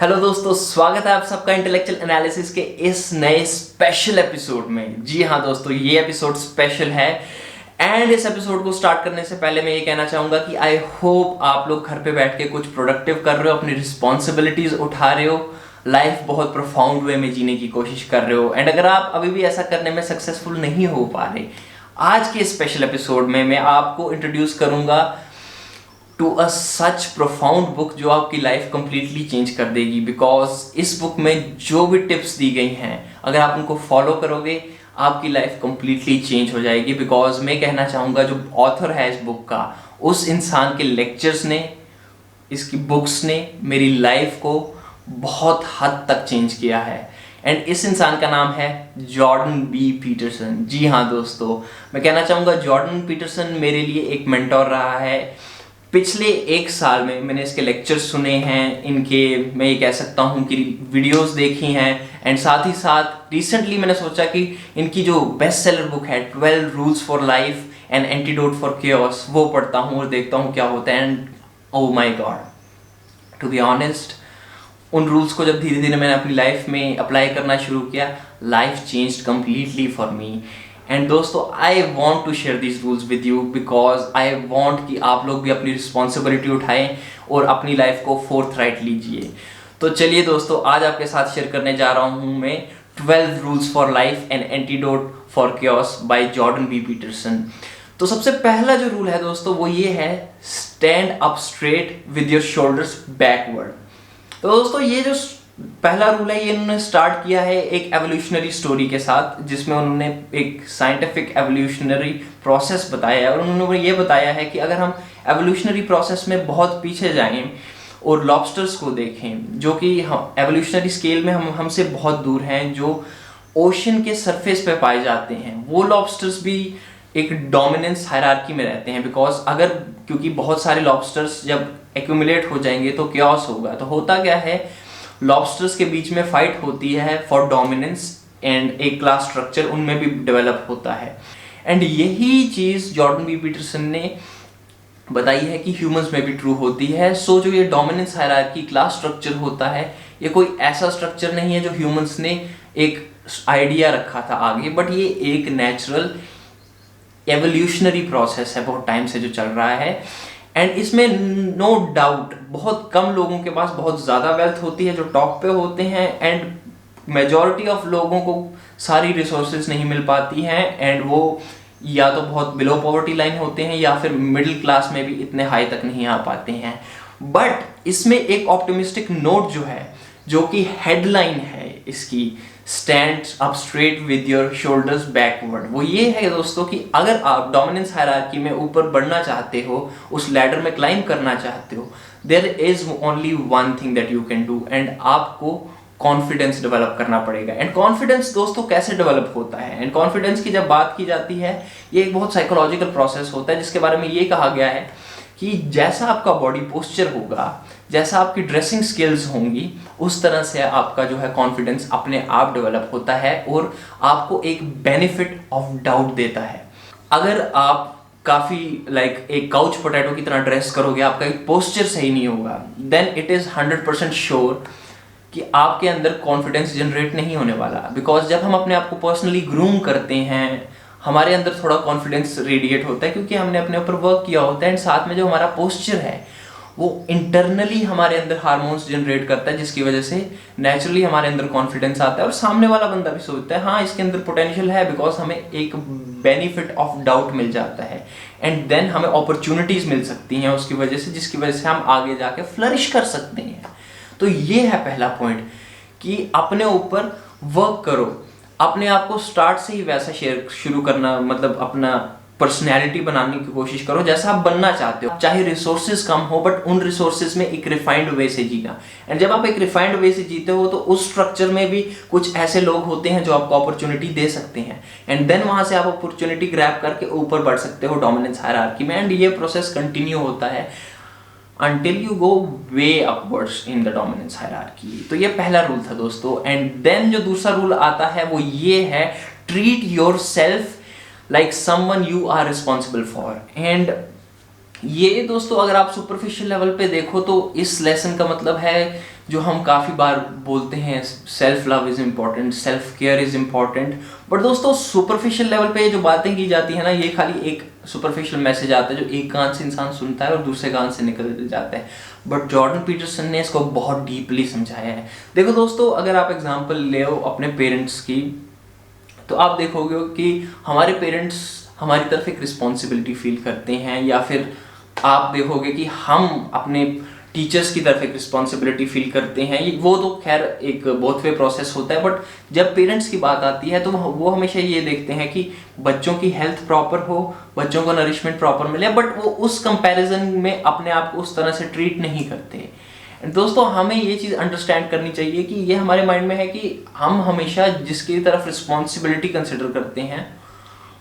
Hello दोस्तों, स्वागत है आप सबका इंटेलेक्चुअल एनालिसिस के इस नए स्पेशल एपिसोड में। जी हाँ दोस्तों, ये एपिसोड स्पेशल है। एंड इस एपिसोड को स्टार्ट करने से पहले मैं ये कहना चाहूँगा कि आई होप आप लोग घर पे बैठ के कुछ प्रोडक्टिव कर रहे हो, अपनी रिस्पॉन्सिबिलिटीज़ उठा रहे हो, लाइफ बहुत प्रोफाउंड वे में जीने की कोशिश कर रहे हो। एंड अगर आप अभी भी ऐसा करने में सक्सेसफुल नहीं हो पा रहे, आज के स्पेशल एपिसोड में मैं आपको इंट्रोड्यूस करूँगा to a such profound book जो आपकी लाइफ कंप्लीटली चेंज कर देगी। बिकॉज इस बुक में जो भी टिप्स दी गई हैं, अगर आप उनको फॉलो करोगे आपकी लाइफ कंप्लीटली चेंज हो जाएगी। बिकॉज मैं कहना चाहूँगा जो ऑथर है इस बुक का, उस इंसान के लेक्चर्स ने, इसकी बुक्स ने मेरी लाइफ को बहुत हद तक चेंज किया है। एंड इस इंसान का नाम है जॉर्डन बी पीटरसन। जी हाँ दोस्तों, मैं कहना चाहूँगा जॉर्डन पीटरसन मेरे लिए एक मेंटोर रहा है। पिछले एक साल में मैंने इसके लेक्चर्स सुने हैं, इनके मैं ये कह सकता हूँ कि वीडियोस देखी हैं। एंड साथ ही साथ रिसेंटली मैंने सोचा कि इनकी जो बेस्ट सेलर बुक है 12 rules for life and antidote for chaos, वो पढ़ता हूँ और देखता हूँ क्या होता है। And oh my god, to be honest, उन रूल्स को जब धीरे धीरे मैंने अपनी लाइफ में अप्लाई करना शुरू किया, life changed completely for me. And दोस्तों, I want to share this rules with you because I want कि आप लोग भी अपनी रिस्पॉन्सिबिलिटी उठाएं और अपनी लाइफ को फोर्थ राइट लीजिए। तो चलिए दोस्तों, आज आपके साथ शेयर करने जा रहा हूं मैं 12 rules for life and antidote for chaos by Jordan B Peterson. तो सबसे पहला जो रूल है दोस्तों वो ये है, stand up straight with your shoulders backward. तो दोस्तों, ये जो पहला रूल है ये इन्होंने स्टार्ट किया है एक एवोल्यूशनरी स्टोरी के साथ, जिसमें उन्होंने एक साइंटिफिक एवोल्यूशनरी प्रोसेस बताया है। और उन्होंने ये बताया है कि अगर हम एवोल्यूशनरी प्रोसेस में बहुत पीछे जाएं और लॉबस्टर्स को देखें, जो कि हम एवोल्यूशनरी स्केल में हमसे बहुत दूर हैं, जो ओशन के सरफेस पे पाए जाते हैं, वो लॉबस्टर्स भी एक डोमिनेंस हायरार्की में रहते हैं। बिकॉज क्योंकि बहुत सारे लॉबस्टर्स जब एक्यूमुलेट हो जाएंगे तो केओस होगा। तो होता क्या है, लॉबस्टर्स के बीच में फाइट होती है फॉर डोमिनेंस एंड एक क्लास स्ट्रक्चर उनमें भी डेवलप होता है। एंड यही चीज़ जॉर्डन बी पीटरसन ने बताई है कि ह्यूमंस में भी ट्रू होती है। सो जो ये डोमिनेंस हायरार्की क्लास स्ट्रक्चर होता है, ये कोई ऐसा स्ट्रक्चर नहीं है जो ह्यूमंस ने एक आइडिया रखा था आगे, बट ये एक नेचुरल एवोल्यूशनरी प्रोसेस है, बहुत टाइम से जो चल रहा है। एंड इसमें नो डाउट बहुत कम लोगों के पास बहुत ज़्यादा वेल्थ होती है जो टॉप पे होते हैं, एंड मेजॉरिटी ऑफ लोगों को सारी रिसोर्सेज नहीं मिल पाती हैं, एंड वो या तो बहुत बिलो पॉवर्टी लाइन होते हैं या फिर मिडिल क्लास में भी इतने हाई तक नहीं आ पाते हैं। बट इसमें एक ऑप्टिमिस्टिक नोट जो है, जो कि हेडलाइन है इसकी, stand up straight with your shoulders backward, वो ये है दोस्तों कि अगर आप डोमिनेंस हायरार्की में ऊपर बढ़ना चाहते हो, उस लैडर में क्लाइंब करना चाहते हो, there is only one thing that you can do, and आपको कॉन्फिडेंस डेवलप करना पड़ेगा। एंड कॉन्फिडेंस दोस्तों कैसे डेवलप होता है, एंड कॉन्फिडेंस की जब बात की जाती है, ये एक बहुत साइकोलॉजिकल प्रोसेस होता है, जिसके बारे में ये कहा गया है कि जैसा आपका बॉडी पोस्चर होगा, जैसा आपकी ड्रेसिंग स्किल्स होंगी, उस तरह से आपका जो है कॉन्फिडेंस अपने आप डेवलप होता है और आपको एक बेनिफिट ऑफ डाउट देता है। अगर आप काफ़ी एक काउच पोटैटो की तरह ड्रेस करोगे, आपका एक पोस्चर सही नहीं होगा, देन इट इज़ 100% श्योर कि आपके अंदर कॉन्फिडेंस जनरेट नहीं होने वाला। बिकॉज जब हम अपने आप को पर्सनली ग्रूम करते हैं, हमारे अंदर थोड़ा कॉन्फिडेंस रेडिएट होता है, क्योंकि हमने अपने ऊपर वर्क किया होता है। एंड साथ में जो हमारा पोस्चर है वो इंटरनली हमारे अंदर हार्मोन्स जनरेट करता है, जिसकी वजह से नेचुरली हमारे अंदर कॉन्फिडेंस आता है और सामने वाला बंदा भी सोचता है हाँ इसके अंदर पोटेंशियल है, बिकॉज हमें एक बेनिफिट ऑफ डाउट मिल जाता है। एंड देन हमें अपॉर्चुनिटीज मिल सकती हैं उसकी वजह से, जिसकी वजह से हम आगे जाके फ्लरिश कर सकते हैं। तो ये है पहला पॉइंट कि अपने ऊपर वर्क करो, अपने आप को स्टार्ट से ही वैसा शुरू करना, मतलब अपना पर्सनैलिटी बनाने की कोशिश करो जैसा आप बनना चाहते हो। चाहे रिसोर्सेज कम हो, बट उन रिसोर्सेज में एक रिफाइंड वे से जीना। एंड जब आप एक रिफाइंड वे से जीते हो तो उस स्ट्रक्चर में भी कुछ ऐसे लोग होते हैं जो आपको अपॉर्चुनिटी दे सकते हैं, एंड देन वहां से आप अपॉर्चुनिटी ग्रैब करके ऊपर बढ़ सकते हो डोमिनेंस हायरार्की में। एंड ये प्रोसेस कंटिन्यू होता है until you go way upwards in the dominance hierarchy। तो ये पहला रूल था दोस्तों। एंड देन जो दूसरा रूल आता है वो ये है, treat yourself like someone you are responsible for। And ये दोस्तों अगर आप सुपरफिशियल लेवल पे देखो तो इस लेसन का मतलब है जो हम काफ़ी बार बोलते हैं, self love is important, self care is important, but दोस्तों सुपरफिशियल लेवल पे जो बातें की जाती है ना, ये खाली एक सुपरफिशियल मैसेज आता है जो एक कान से इंसान सुनता है और दूसरे कान से निकल जाता है। बट जॉर्डन पीटरसन ने इसको बहुत डीपली समझाया है। देखो दोस्तों, अगर आप एग्जाम्पल ले अपने पेरेंट्स की, तो आप देखोगे कि हमारे पेरेंट्स हमारी तरफ एक रिस्पॉन्सिबिलिटी फील करते हैं, या फिर आप देखोगे कि हम अपने टीचर्स की तरफ एक रिस्पॉन्सिबिलिटी फील करते हैं। वो तो खैर एक बोथ वे प्रोसेस होता है, बट जब पेरेंट्स की बात आती है तो वो हमेशा ये देखते हैं कि बच्चों की हेल्थ प्रॉपर हो, बच्चों को नरिशमेंट प्रॉपर मिले, बट वो उस कंपैरिजन में अपने आप को उस तरह से ट्रीट नहीं करते। दोस्तों, हमें ये चीज़ अंडरस्टैंड करनी चाहिए कि ये हमारे माइंड में है कि हम हमेशा जिसकी तरफ रिस्पॉन्सिबिलिटी कंसिडर करते हैं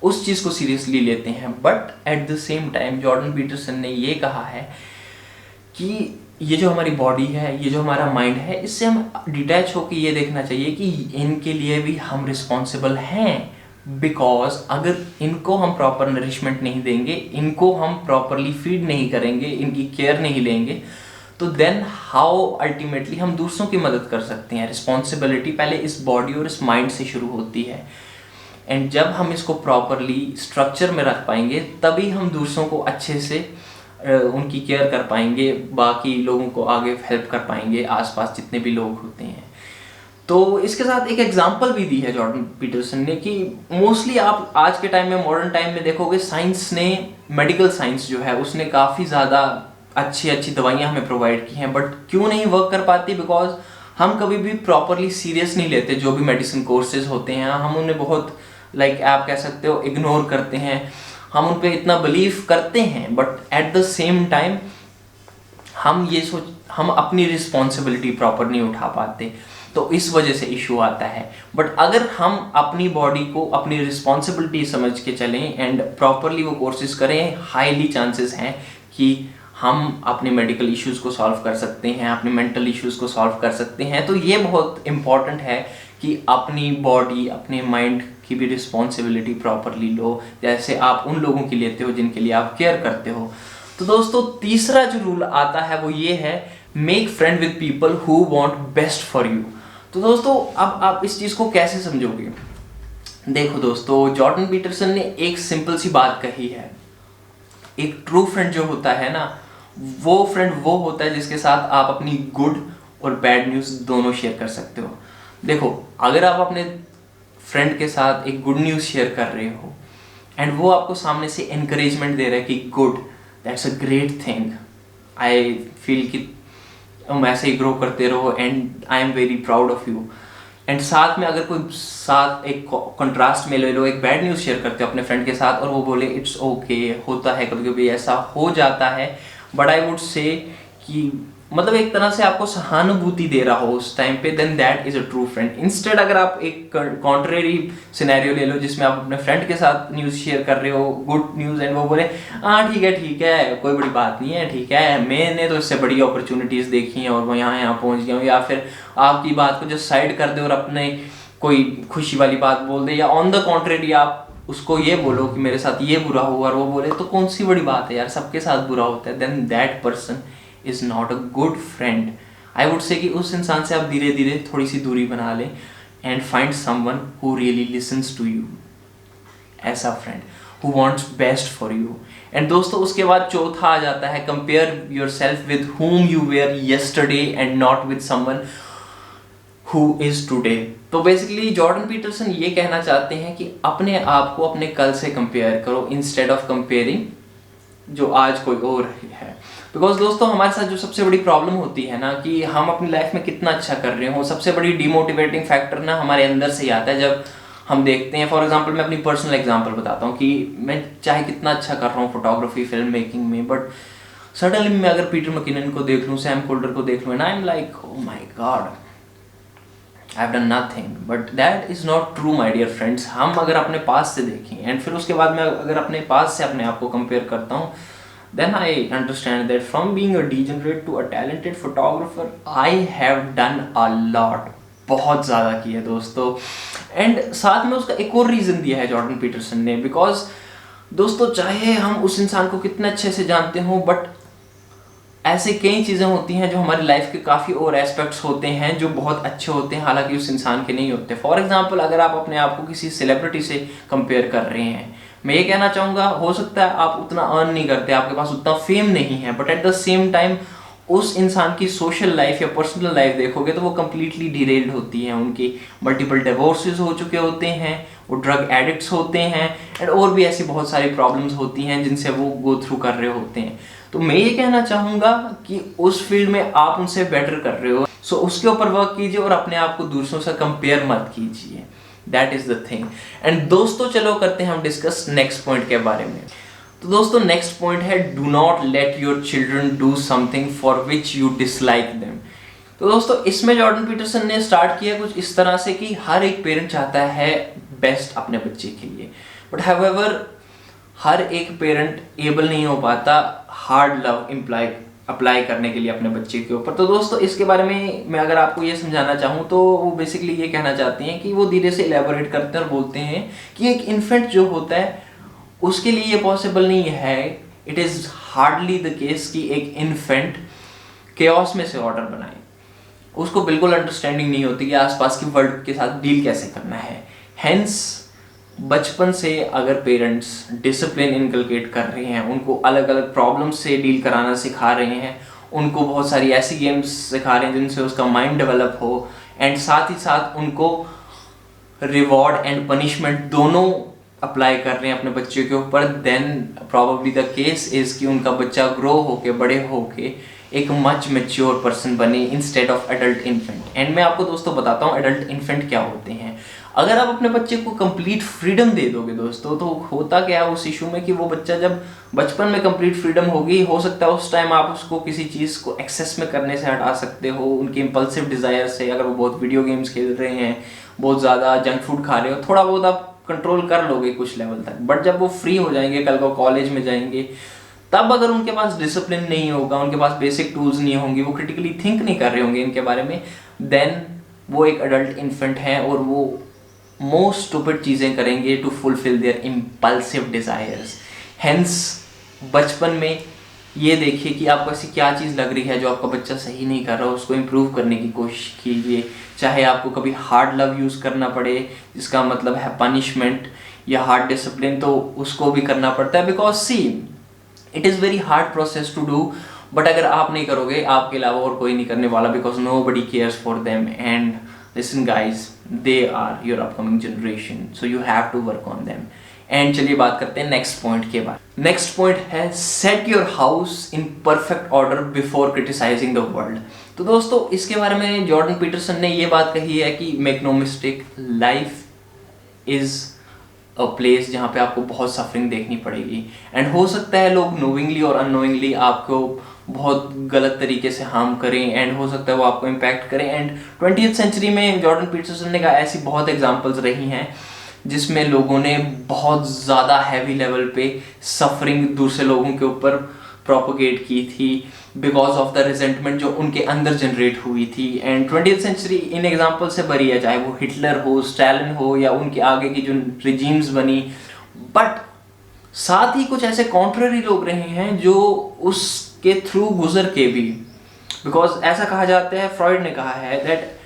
उस चीज़ को सीरियसली लेते हैं। But at the same time Jordan Peterson ने ये कहा है कि ये जो हमारी बॉडी है, ये जो हमारा माइंड है, इससे हम डिटैच होकर ये देखना चाहिए कि इनके लिए भी हम रिस्पॉन्सिबल हैं। बिकॉज अगर इनको हम प्रॉपर नरिशमेंट नहीं देंगे, इनको हम प्रॉपरली फीड नहीं करेंगे, इनकी केयर नहीं लेंगे, तो देन हाउ अल्टीमेटली हम दूसरों की मदद कर सकते हैं। रिस्पॉन्सिबिलिटी पहले इस बॉडी और इस माइंड से शुरू होती है, एंड जब हम इसको प्रॉपरली स्ट्रक्चर में रख पाएंगे तभी हम दूसरों को अच्छे से उनकी केयर कर पाएंगे, बाकी लोगों को आगे हेल्प कर पाएंगे, आसपास जितने भी लोग होते हैं। तो इसके साथ एक एग्जांपल भी दी है जॉर्डन पीटरसन ने कि मोस्टली आप आज के टाइम में, मॉडर्न टाइम में देखोगे, साइंस ने, मेडिकल साइंस जो है उसने काफ़ी ज़्यादा अच्छी दवाइयाँ हमें प्रोवाइड की हैं, बट क्यों नहीं वर्क कर पाती? बिकॉज हम कभी भी प्रॉपरली सीरियस नहीं लेते जो भी मेडिसिन कोर्सेज होते हैं। हम उन्हें बहुत आप कह सकते हो इग्नोर करते हैं, हम उन पे इतना बिलीव करते हैं, but at the same time हम अपनी रिस्पॉन्सिबिलिटी प्रॉपर नहीं उठा पाते, तो इस वजह से इशू आता है। बट अगर हम अपनी बॉडी को अपनी रिस्पॉन्सिबिलिटी समझ के चलें एंड प्रॉपरली वो कोर्सेज करें, हाईली चांसेस हैं कि हम अपने मेडिकल इश्यूज को सॉल्व कर सकते हैं, अपने मेंटल इश्यूज को सॉल्व कर सकते हैं। तो ये बहुत इंपॉर्टेंट है कि अपनी बॉडी, अपने माइंड की भी रिस्पॉन्सिबिलिटी प्रॉपरली लो, जैसे आप उन लोगों की लेते हो जिनके लिए आप केयर करते हो। तो दोस्तों, तीसरा जो रूल आता है वो ये है, make friend with people who want best for you. तो दोस्तों, अब आप इस चीज़ को कैसे समझोगे? देखो दोस्तों, जॉर्डन पीटरसन ने एक सिंपल सी बात कही है, एक ट्रू फ्रेंड जो होता है ना, वो फ्रेंड वो होता है जिसके साथ आप अपनी गुड और बैड न्यूज़ दोनों शेयर कर सकते हो। देखो, अगर आप अपने फ्रेंड के साथ एक गुड न्यूज़ शेयर कर रहे हो एंड वो आपको सामने से एनकरेजमेंट दे रहा है कि good, that's a great thing, I feel कि तुम ऐसे ही ग्रो करते रहो and I am very proud of you. And साथ में अगर कोई साथ एक कंट्रास्ट में ले लो, एक बैड न्यूज़ शेयर करते हो अपने फ्रेंड के साथ और वो बोले इट्स ओके, होता है कभी कभी ऐसा हो जाता है, बट आई वुड से कि मतलब एक तरह से आपको सहानुभूति दे रहा हो उस टाइम पे, then that is a true friend. Instead अगर आप एक कॉन्ट्रेरी सिनेरियो ले लो जिसमें आप अपने फ्रेंड के साथ न्यूज़ शेयर कर रहे हो, गुड न्यूज़, एंड वो बोले हाँ ठीक है, कोई बड़ी बात नहीं है, ठीक है, मैंने तो इससे बड़ी अपॉर्चुनिटीज़ देखी हैं और मैं यहाँ पहुँच गया हूँ, या फिर आपकी बात को जस्ट साइड कर दे और अपने कोई खुशी वाली बात बोल दे, या ऑन द कॉन्ट्रेरी आप उसको ये बोलो कि मेरे साथ ये बुरा हुआ और वो बोले तो कौन सी बड़ी बात है यार, सबके साथ बुरा होता है, then that person is not a good friend. I would say कि उस इंसान से आप धीरे धीरे थोड़ी सी दूरी बना लें and find someone who really listens to you, ऐसा friend who wants best for you. And दोस्तों, उसके बाद चौथा आ जाता है, compare yourself with whom you were yesterday and not with someone who is today। तो बेसिकली जॉर्डन पीटरसन ये कहना चाहते हैं कि अपने आप को अपने कल से कंपेयर करो इंस्टेड ऑफ कंपेयरिंग जो आज कोई और है। बिकॉज दोस्तों, हमारे साथ जो सबसे बड़ी प्रॉब्लम होती है ना कि हम अपनी लाइफ में कितना अच्छा कर रहे हो, सबसे बड़ी डिमोटिवेटिंग फैक्टर ना हमारे अंदर से ही आता है। जब हम देखते हैं, फॉर एग्जांपल मैं अपनी पर्सनल एग्जांपल बताता हूँ कि मैं चाहे कितना अच्छा कर रहा हूँ फोटोग्राफी, फिल्म मेकिंग में, बट सडनली मैं अगर पीटर मैकिनन को देख लूँ, सैम कोल्डर को देख लूँ, and I am like oh my god, I have done nothing. But that is not true my dear friends. हम अगर अपने पास से देखें एंड फिर उसके बाद मैं अगर अपने पास से अपने आप को कंपेयर करता हूँ, then I understand that from being a degenerate to a talented photographer, I have done a lot, बहुत ज़्यादा की है दोस्तों। एंड साथ में उसका एक और रीज़न दिया है जॉर्डन पीटरसन ने, बिकॉज दोस्तों, चाहे हम उस इंसान को कितने अच्छे से जानते हो, बट ऐसे कई चीज़ें होती हैं जो हमारी लाइफ के काफ़ी और एस्पेक्ट्स होते हैं जो बहुत अच्छे होते हैं, हालांकि उस इंसान के नहीं होते। फॉर एग्जांपल, अगर आप अपने आप को किसी सेलिब्रिटी से कंपेयर कर रहे हैं, मैं ये कहना चाहूँगा, हो सकता है आप उतना अर्न नहीं करते, आपके पास उतना फेम नहीं है, but at the same time उस इंसान की सोशल लाइफ या पर्सनल लाइफ देखोगे तो वो कम्प्लीटली डिरेल्ड होती है। उनकी मल्टीपल डिवोर्सेस हो चुके होते हैं, वो ड्रग एडिक्ट्स होते हैं, एंड और भी ऐसी बहुत सारी प्रॉब्लम्स होती हैं जिनसे वो गो थ्रू कर रहे होते हैं। तो मैं ये कहना चाहूँगा कि उस फील्ड में आप उनसे बेटर कर रहे हो, सो उसके ऊपर वर्क कीजिए और अपने आप को दूसरों से कंपेयर मत कीजिए। That is the thing. And दोस्तों, चलो करते हैं हम डिस्कस नेक्स्ट पॉइंट के बारे में। तो दोस्तों, नेक्स्ट पॉइंट है do not let your children do something for which you dislike them. तो दोस्तों, इसमें जॉर्डन पीटरसन ने स्टार्ट किया कुछ इस तरह से कि हर एक पेरेंट चाहता है बेस्ट अपने बच्चे के लिए, बट हाउएवर हर एक पेरेंट एबल नहीं हो पाता हार्ड लव अप्लाई करने के लिए अपने बच्चे के ऊपर। तो दोस्तों, इसके बारे में मैं अगर आपको ये समझाना चाहूँ तो वो बेसिकली ये कहना चाहती हैं कि वो धीरे से इलेबोरेट करते हैं और बोलते हैं कि एक इन्फेंट जो होता है उसके लिए ये पॉसिबल नहीं है, it is hardly the case कि एक इन्फेंट केओस में से ऑर्डर बनाए। उसको बिल्कुल अंडरस्टैंडिंग नहीं होती कि आसपास की वर्ल्ड के साथ डील कैसे करना है। हेंस बचपन से अगर पेरेंट्स डिसिप्लिन इनकलकेट कर रहे हैं, उनको अलग अलग प्रॉब्लम्स से डील कराना सिखा रहे हैं, उनको बहुत सारी ऐसी गेम्स सिखा रहे हैं जिनसे उसका माइंड डेवलप हो, एंड साथ ही साथ उनको रिवॉर्ड एंड पनिशमेंट दोनों अप्लाई कर रहे हैं अपने बच्चे के ऊपर, then probably the case is कि उनका बच्चा ग्रो होके बड़े होके एक मच मैच्योर पर्सन बने instead of adult infant. And मैं आपको दोस्तों बताता हूँ एडल्ट इन्फेंट क्या होते हैं। अगर आप अपने बच्चे को कंप्लीट फ्रीडम दे दोगे दोस्तों, तो होता क्या है उस इशू में कि वो बच्चा जब बचपन में कंप्लीट फ्रीडम होगी, हो सकता है उस टाइम आप उसको किसी चीज़ को एक्सेस में करने से हटा सकते हो, उनके इम्पल्सिव डिज़ायर से। अगर वो बहुत वीडियो गेम्स खेल रहे हैं, बहुत ज़्यादा जंक फूड खा रहे हो, थोड़ा बहुत आप कंट्रोल कर लोगे कुछ लेवल तक, बट जब वो फ्री हो जाएंगे, कल को कॉलेज में जाएंगे, तब अगर उनके पास डिसिप्लिन नहीं होगा, उनके पास बेसिक टूल्स नहीं होंगे, वो क्रिटिकली थिंक नहीं कर रहे होंगे इनके बारे में, देन वो एक अडल्ट इन्फेंट है और वो मोस्ट स्टूपिड चीज़ें करेंगे to fulfil their impulsive desires. Hence बचपन में ये देखिए कि आपको ऐसी क्या चीज़ लग रही है जो आपका बच्चा सही नहीं कर रहा, उसको इम्प्रूव करने की कोशिश कीजिए। चाहे आपको कभी हार्ड लव यूज़ करना पड़े, जिसका मतलब है पनिशमेंट, या हार्ड डिसिप्लिन, तो उसको भी करना पड़ता है, because see it is very hard process to do. But अगर आप नहीं करोगे, आपके अलावा और कोई नहीं करने वाला, because nobody cares for them. And listen guys, they are your upcoming generation, so you have to work on them. And चलिए बात करते हैं नेक्स्ट पॉइंट के बाद। नेक्स्ट पॉइंट है set your house in perfect order before criticising the world. तो दोस्तों, इसके बारे में जॉर्डन पीटरसन ने ये बात कही है कि make no mistake, life is a place जहाँ पे आपको बहुत सफरिंग देखनी पड़ेगी, एंड हो सकता है लोग नोविंगली और अननोइंगली आपको बहुत गलत तरीके से हार्म करें, एंड हो सकता है वो आपको इम्पैक्ट करें। एंड 20th सेंचुरी में जॉर्डन पीटरसन ने कहा ऐसी बहुत एग्जांपल्स रही हैं जिसमें लोगों ने बहुत ज़्यादा हैवी लेवल पे सफरिंग दूसरे लोगों के ऊपर प्रोपोगेट की थी बिकॉज ऑफ द रिजेंटमेंट जो उनके अंदर जनरेट हुई थी। And 20th century in example से भरी है, चाहे वो हिटलर हो, स्टालिन हो, या उनके आगे की जो रिजीम्स बनी। बट साथ ही कुछ ऐसे कॉन्ट्ररी लोग रहे हैं जो उसके थ्रू गुजर के भी, बिकॉज ऐसा कहा जाता है, फ्रॉइड ने कहा है that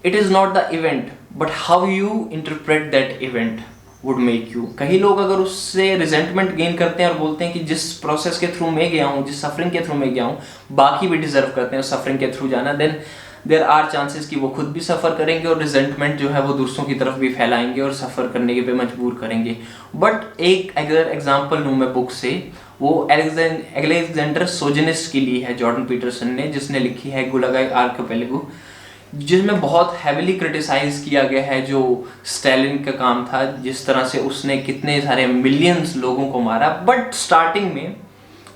it is not the event but how you interpret that event would make you. कई लोग अगर उससे रिजेंटमेंट गेन करते हैं और बोलते हैं कि जिस प्रोसेस के थ्रू मैं गया हूँ, जिस सफरिंग के थ्रू मैं गया हूँ, बाकी भी डिजर्व करते हैं उस सफरिंग के थ्रू जाना, देन देयर आर चांसेस कि वो खुद भी सफ़र करेंगे और रिजेंटमेंट जो है वो दूसरों की तरफ भी फैलाएंगे और सफ़र करने के पे मजबूर करेंगे। बट एक अगर एग्जाम्पल लूँ मैं बुक से, वो अलेक्जेंडर सोजनिस्ट की ली है जॉर्डन पीटरसन ने, जिसने लिखी है गुलाग आर्किपेलागो, जिसमें बहुत हैविली क्रिटिसाइज किया गया है जो स्टालिन का काम था, जिस तरह से उसने कितने सारे मिलियंस लोगों को मारा। बट स्टार्टिंग में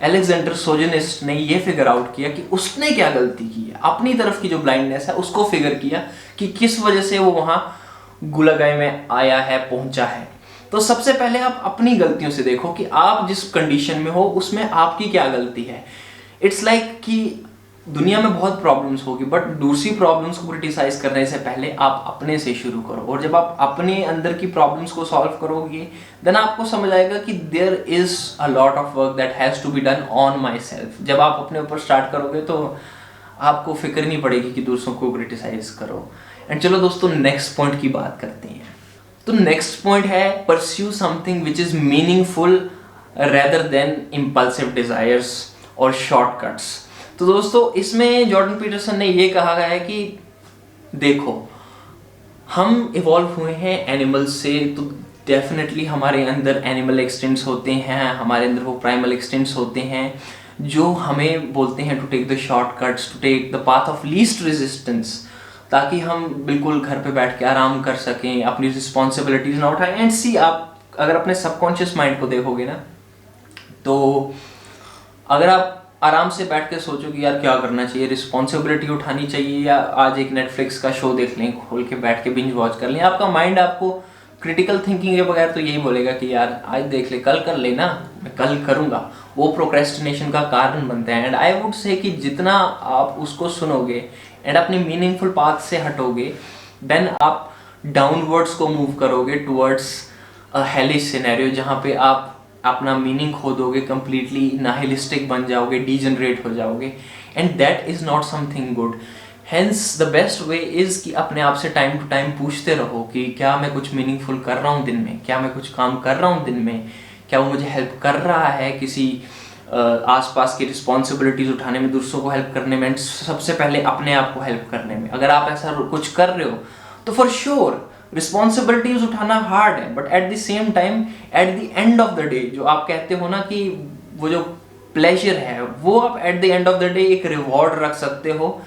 अलेक्जेंडर सोजनिस्ट ने ये फिगर आउट किया कि उसने क्या गलती की है, अपनी तरफ की जो ब्लाइंडनेस है उसको फिगर किया कि किस वजह से वो वहाँ गुलागाई में आया है, पहुंचा है। तो सबसे पहले आप अपनी गलतियों से देखो कि आप जिस कंडीशन में हो उसमें आपकी क्या गलती है। इट्स लाइक कि दुनिया में बहुत प्रॉब्लम्स होगी, बट दूसरी प्रॉब्लम्स को क्रिटिसाइज करने से पहले आप अपने से शुरू करो, और जब आप अपने अंदर की प्रॉब्लम्स को सॉल्व करोगे देन आपको समझ आएगा कि there is a lot of work that has to be done on myself. जब आप अपने ऊपर स्टार्ट करोगे तो आपको फिक्र नहीं पड़ेगी कि दूसरों को क्रिटिसाइज करो। एंड चलो दोस्तों नेक्स्ट पॉइंट की बात करते हैं। तो नेक्स्ट पॉइंट है pursue something which is meaningful rather than impulsive desires और शॉर्टकट्स। तो दोस्तों इसमें जॉर्डन पीटरसन ने ये कहा है कि देखो, हम इवॉल्व हुए हैं एनिमल्स से, तो डेफिनेटली हमारे अंदर एनिमल एक्सटेंट्स होते हैं, हमारे अंदर वो प्राइमल एक्सटेंट्स होते हैं जो हमें बोलते हैं to take the shortcuts, to take the path of least resistance, ताकि हम बिल्कुल घर पे बैठ के आराम कर सकें, अपनी रिस्पॉन्सिबिलिटीज ना उठाएं। एंड सी, आप अगर अपने सबकॉन्शियस माइंड को देखोगे ना, तो अगर आप आराम से बैठ के सोचो कि यार क्या करना चाहिए, रिस्पॉन्सिबिलिटी उठानी चाहिए या आज एक नेटफ्लिक्स का शो देख लें, खोल के बैठ के बिंज वॉच कर लें, आपका माइंड आपको क्रिटिकल थिंकिंग के बगैर तो यही बोलेगा कि यार आज देख ले, कल कर लेना, मैं कल करूँगा। वो प्रोक्रेस्टिनेशन का कारण बनता है। एंड आई वुड से कि जितना आप उसको सुनोगे एंड अपनी मीनिंगफुल पाथ से हटोगे, देन आप डाउनवर्ड्स को मूव करोगे टुवर्ड्स अ हेलिश सिनेरियो, जहाँ पे आप अपना मीनिंग खो दोगे, कंप्लीटली नाहिलिस्टिक बन जाओगे, डीजनरेट हो जाओगे, and that is not something good. Hence the best way is कि अपने आप से टाइम टू टाइम पूछते रहो कि क्या मैं कुछ मीनिंगफुल कर रहा हूँ दिन में, क्या मैं कुछ काम कर रहा हूँ दिन में, क्या वो मुझे हेल्प कर रहा है किसी आसपास की रिस्पॉन्सिबिलिटीज उठाने में, दूसरों को हेल्प करने में, सबसे पहले अपने आप को हेल्प करने में। अगर आप ऐसा कुछ कर रहे हो तो फॉर श्योर रिस्पॉन्सिबिलिटीज उठाना हार्ड है, but at the same time eight the end of the day जो आप कहते हो ना कि वो जो प्लेजर है वो आप at the end of the day एक रिवॉर्ड रख सकते हो,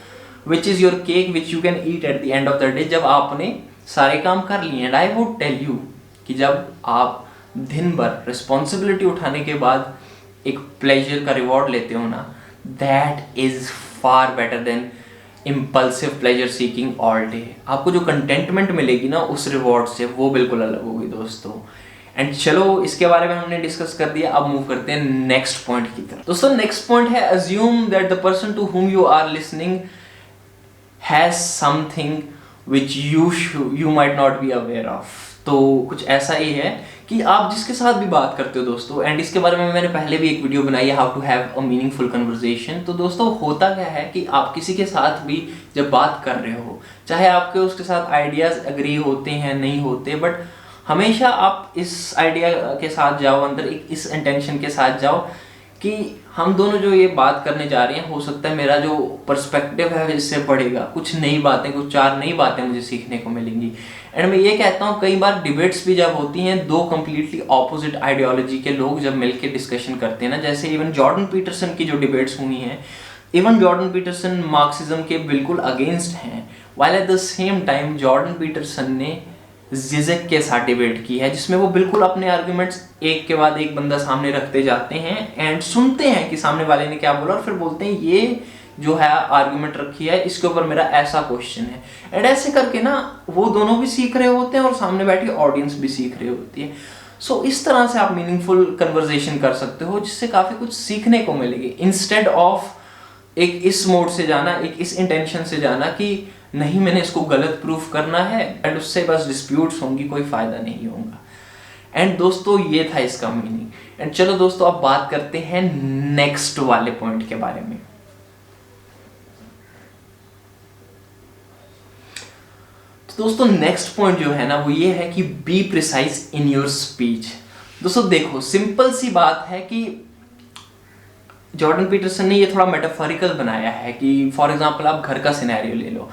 which is your cake which you can eat at the end of the day, जब आपने सारे काम कर लिए। And I would tell you कि जब आप दिन भर रिस्पॉन्सिबिलिटी उठाने के बाद एक प्लेजर का रिवॉर्ड लेते हो ना, that is far better than impulsive pleasure seeking all day. आपको जो कंटेंटमेंट मिलेगी ना उस रिवॉर्ड से, वो बिल्कुल अलग होगी दोस्तों। एंड चलो इसके बारे में हमने डिस्कस कर दिया, अब मूव करते हैं नेक्स्ट पॉइंट की तरफ। दोस्तों नेक्स्ट पॉइंट है assume that the person to whom you are listening has something which you might not be aware of. तो कुछ ऐसा ही है कि आप जिसके साथ भी बात करते हो दोस्तों, एंड इसके बारे में मैंने पहले भी एक वीडियो बनाई है, how to have a meaningful conversation. तो दोस्तों होता क्या है कि आप किसी के साथ भी जब बात कर रहे हो, चाहे आपके उसके साथ आइडियाज एग्री होते हैं नहीं होते, बट हमेशा आप इस आइडिया के साथ जाओ अंदर, एक इस इंटेंशन के साथ जाओ कि हम दोनों जो ये बात करने जा रहे हैं, हो सकता है मेरा जो पर्सपेक्टिव है इससे बढ़ेगा, कुछ नई बातें, कुछ चार नई बातें मुझे सीखने को मिलेंगी। एंड मैं ये कहता हूँ कई बार डिबेट्स भी जब होती हैं, दो कंप्लीटली ऑपोजिट आइडियोलॉजी के लोग जब मिलकर डिस्कशन करते हैं ना, जैसे इवन जॉर्डन पीटरसन की जो डिबेट्स हुई हैं, इवन जॉर्डन पीटरसन मार्क्सिज्म के बिल्कुल अगेंस्ट हैं, while at the same time Jordan Peterson ने जिजेक के साथ डिबेट की है, जिसमें वो बिल्कुल अपने आर्ग्यूमेंट्स एक के बाद एक बंदा सामने रखते जाते हैं एंड सुनते हैं कि सामने वाले ने क्या बोला, और फिर बोलते हैं ये जो है आर्ग्यूमेंट रखी है इसके ऊपर मेरा ऐसा क्वेश्चन है। एंड ऐसे करके ना वो दोनों भी सीख रहे होते हैं और सामने बैठी ऑडियंस भी सीख रही होती है। सो इस तरह से आप मीनिंगफुल कन्वर्सेशन कर सकते हो जिससे काफ़ी कुछ सीखने को मिलेगी, इंस्टेड ऑफ एक इस मोड से जाना, एक इस इंटेंशन से जाना कि नहीं मैंने इसको गलत प्रूफ करना है एंड उससे बस डिस्प्यूट्स होंगी, कोई फायदा नहीं होगा। एंड दोस्तों ये था इसका मीनिंग। एंड चलो दोस्तों अब बात करते हैं नेक्स्ट वाले पॉइंट के बारे में। तो दोस्तों नेक्स्ट पॉइंट जो है ना वो ये है कि be precise in your speech. दोस्तों देखो सिंपल सी बात है कि जॉर्डन पीटरसन ने ये थोड़ा मेटाफोरिकल बनाया है कि फॉर एग्जांपल आप घर का सिनेरियो ले लो।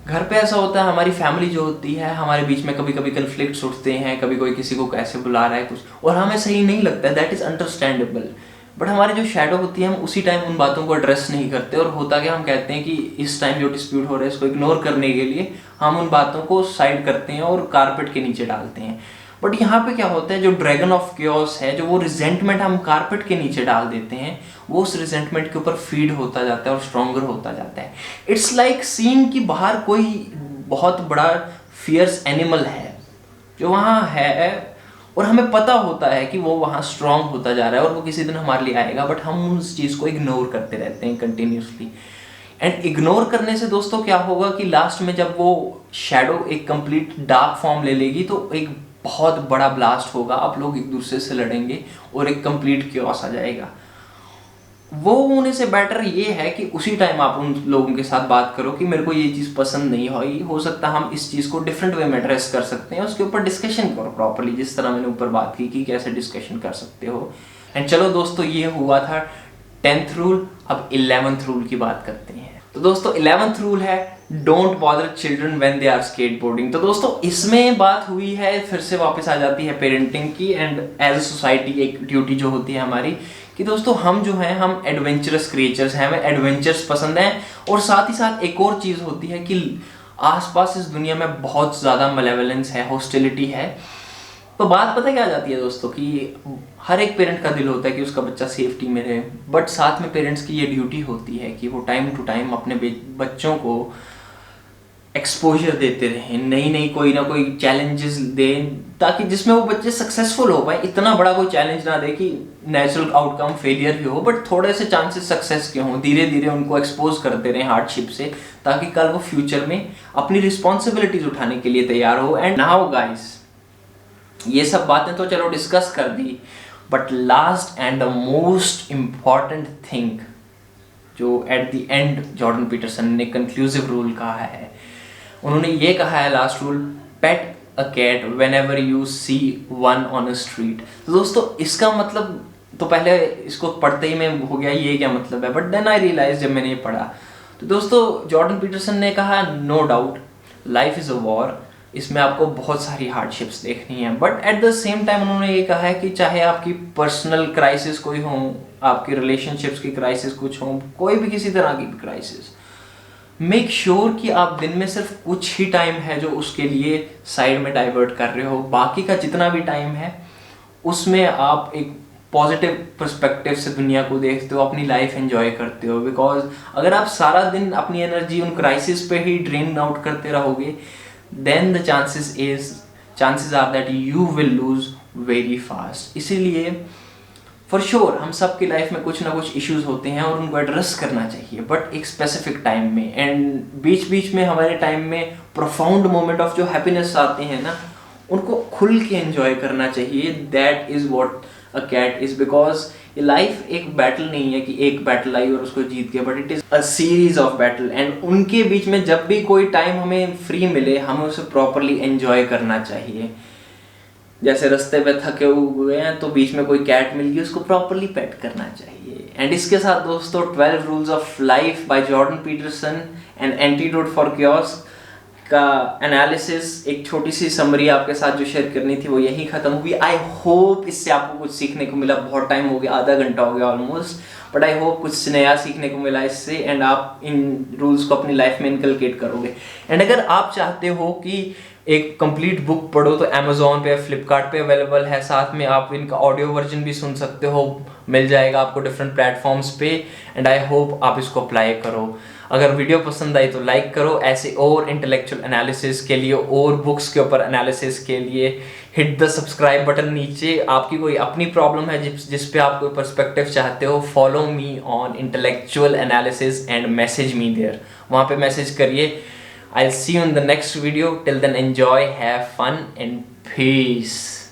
घर पे ऐसा होता है, हमारी फैमिली जो होती है, हमारे बीच में कभी कभी कन्फ्लिक्ट्स उठते हैं, कभी कोई किसी को कैसे बुला रहा है कुछ, और हमें सही नहीं लगता है, दैट इज अंडरस्टैंडेबल। बट हमारी जो शैडो होती है हम उसी टाइम उन बातों को एड्रेस नहीं करते, और होता क्या हम कहते हैं कि इस टाइम जो डिस्प्यूट हो रहा है इसको इग्नोर करने के लिए हम उन बातों को साइड करते हैं और कारपेट के नीचे डालते हैं। बट यहाँ पे क्या होता है, जो ड्रैगन ऑफ क्योस है, जो वो रिजेंटमेंट हम कारपेट के नीचे डाल देते हैं, वो उस रिजेंटमेंट के ऊपर फीड होता जाता है और स्ट्रॉन्गर होता जाता है। इट्स लाइक सीइंग कि बाहर कोई बहुत बड़ा फियर्स एनिमल है जो वहाँ है, और हमें पता होता है कि वो वहाँ स्ट्रांग होता जा रहा है और वो किसी दिन हमारे लिए आएगा, बट हम उस चीज़ को इग्नोर करते रहते हैं कंटिन्यूसली। एंड इग्नोर करने से दोस्तों क्या होगा कि लास्ट में जब वो शैडो एक कंप्लीट डार्क फॉर्म ले लेगी तो एक बहुत बड़ा ब्लास्ट होगा, आप लोग एक दूसरे से लड़ेंगे और एक कंप्लीट क्योस आ जाएगा। वो होने से बेटर ये है कि उसी टाइम आप उन लोगों के साथ बात करो कि मेरे को ये चीज़ पसंद नहीं हुई, हो सकता हम इस चीज़ को डिफरेंट वे में एड्रेस कर सकते हैं, उसके ऊपर डिस्कशन करो प्रॉपर्ली, जिस तरह मैंने ऊपर बात की कि कैसे डिस्कशन कर सकते हो। एंड चलो दोस्तों, ये हुआ था 10th रूल। अब 11th रूल की बात करते हैं। तो दोस्तों 11th रूल है don't bother children when they are skateboarding. तो दोस्तों इसमें बात हुई है, फिर से वापस आ जाती है पेरेंटिंग की एंड एज अ सोसाइटी एक ड्यूटी जो होती है हमारी कि दोस्तों हम जो हैं हम एडवेंचरस क्रिएचर्स हैं, हमें एडवेंचर्स पसंद हैं। और साथ ही साथ एक और चीज़ होती है कि आसपास इस दुनिया में बहुत ज़्यादा मलेवलेंस है, हॉस्टिलिटी है। तो बात पता क्या आ जाती है दोस्तों कि हर एक पेरेंट का दिल होता है कि उसका बच्चा सेफ्टी में रहे, बट साथ में पेरेंट्स की ये ड्यूटी होती है कि वो टाइम टू टाइम अपने बच्चों को एक्सपोजर देते रहें, नई कोई ना कोई चैलेंजेस दें, ताकि जिसमें वो बच्चे सक्सेसफुल हो पाए। इतना बड़ा कोई चैलेंज ना दे कि नेचुरल आउटकम फेलियर ही हो, बट थोड़े से चांसेस सक्सेस के हों। धीरे धीरे उनको एक्सपोज करते रहें हार्डशिप से, ताकि कल वो फ्यूचर में अपनी रिस्पॉन्सिबिलिटीज उठाने के लिए तैयार हो। एंड नाउ गाइस, ये सब बातें तो चलो डिस्कस कर दी, but last and the most important thing जो at the end Jordan Peterson ने कंक्लूसिव रूल कहा है, उन्होंने ये कहा है last rule, pet a cat whenever you see one on a street. तो दोस्तों इसका मतलब तो पहले इसको पढ़ते ही मैं हो गया ये क्या मतलब है, बट देन आई रियलाइज जब मैंने ये पढ़ा तो दोस्तों जॉर्डन पीटरसन ने कहा no doubt life is a war, इसमें आपको बहुत सारी हार्डशिप्स देखनी है, but at the same time उन्होंने ये कहा है कि चाहे आपकी पर्सनल क्राइसिस कोई हो, आपकी रिलेशनशिप्स की क्राइसिस कुछ हो, कोई भी किसी तरह की भी क्राइसिस, मेक श्योर कि आप दिन में सिर्फ कुछ ही टाइम है जो उसके लिए साइड में डाइवर्ट कर रहे हो, बाकी का जितना भी टाइम है उसमें आप एक पॉजिटिव पर्सपेक्टिव से दुनिया को देखते हो, अपनी लाइफ एंजॉय करते हो। बिकॉज अगर आप सारा दिन अपनी एनर्जी उन क्राइसिस पे ही ड्रेन आउट करते रहोगे, then the chances are that you will lose very fast। इसीलिए फॉर श्योर हम सब की लाइफ में कुछ ना कुछ इश्यूज होते हैं और उनको एड्रेस करना चाहिए, बट एक स्पेसिफिक टाइम में। एंड बीच बीच में हमारे टाइम में प्रोफाउंड मोमेंट ऑफ जो हैप्पीनेस आते हैं ना, उनको खुल के एंजॉय करना चाहिए। That is what a cat is. Because ये लाइफ एक बैटल नहीं है कि एक बैटल आई और उसको जीत गया, but it is a series of battle. And उनके बीच में जब भी कोई टाइम हमें फ्री मिले, हमें उसे प्रॉपरली एंजॉय करना चाहिए। जैसे रास्ते पे थके हुए हैं तो बीच में कोई कैट मिल गई, उसको प्रॉपरली पेट करना चाहिए। एंड इसके साथ दोस्तों 12 rules of life by Jordan Peterson and antidote for chaos का एनालिसिस, एक छोटी सी समरी आपके साथ जो शेयर करनी थी वो यही खत्म हुई। आई होप इससे आपको कुछ सीखने को मिला। बहुत टाइम हो गया, आधा घंटा हो गया ऑलमोस्ट, बट आई होप कुछ नया सीखने को मिला इससे एंड आप इन रूल्स को अपनी लाइफ में इनकलकेट करोगे। एंड अगर आप चाहते हो कि एक कंप्लीट बुक पढ़ो तो अमेजोन पे, फ्लिपकार्ट पे अवेलेबल है, साथ में आप इनका ऑडियो वर्जन भी सुन सकते हो, मिल जाएगा आपको डिफरेंट प्लेटफॉर्म्स पे। एंड आई होप आप इसको अप्लाई करो। अगर वीडियो पसंद आई तो लाइक करो। ऐसे और इंटेलेक्चुअल एनालिसिस के लिए और बुक्स के ऊपर एनालिसिस के लिए हिट द सब्सक्राइब बटन नीचे। आपकी कोई अपनी प्रॉब्लम है जिस पे आप कोई पर्सपेक्टिव चाहते हो, follow me on intellectual analysis and message me there, वहाँ पे मैसेज करिए। I'll see you in the next video. Till then, enjoy, have fun, and peace.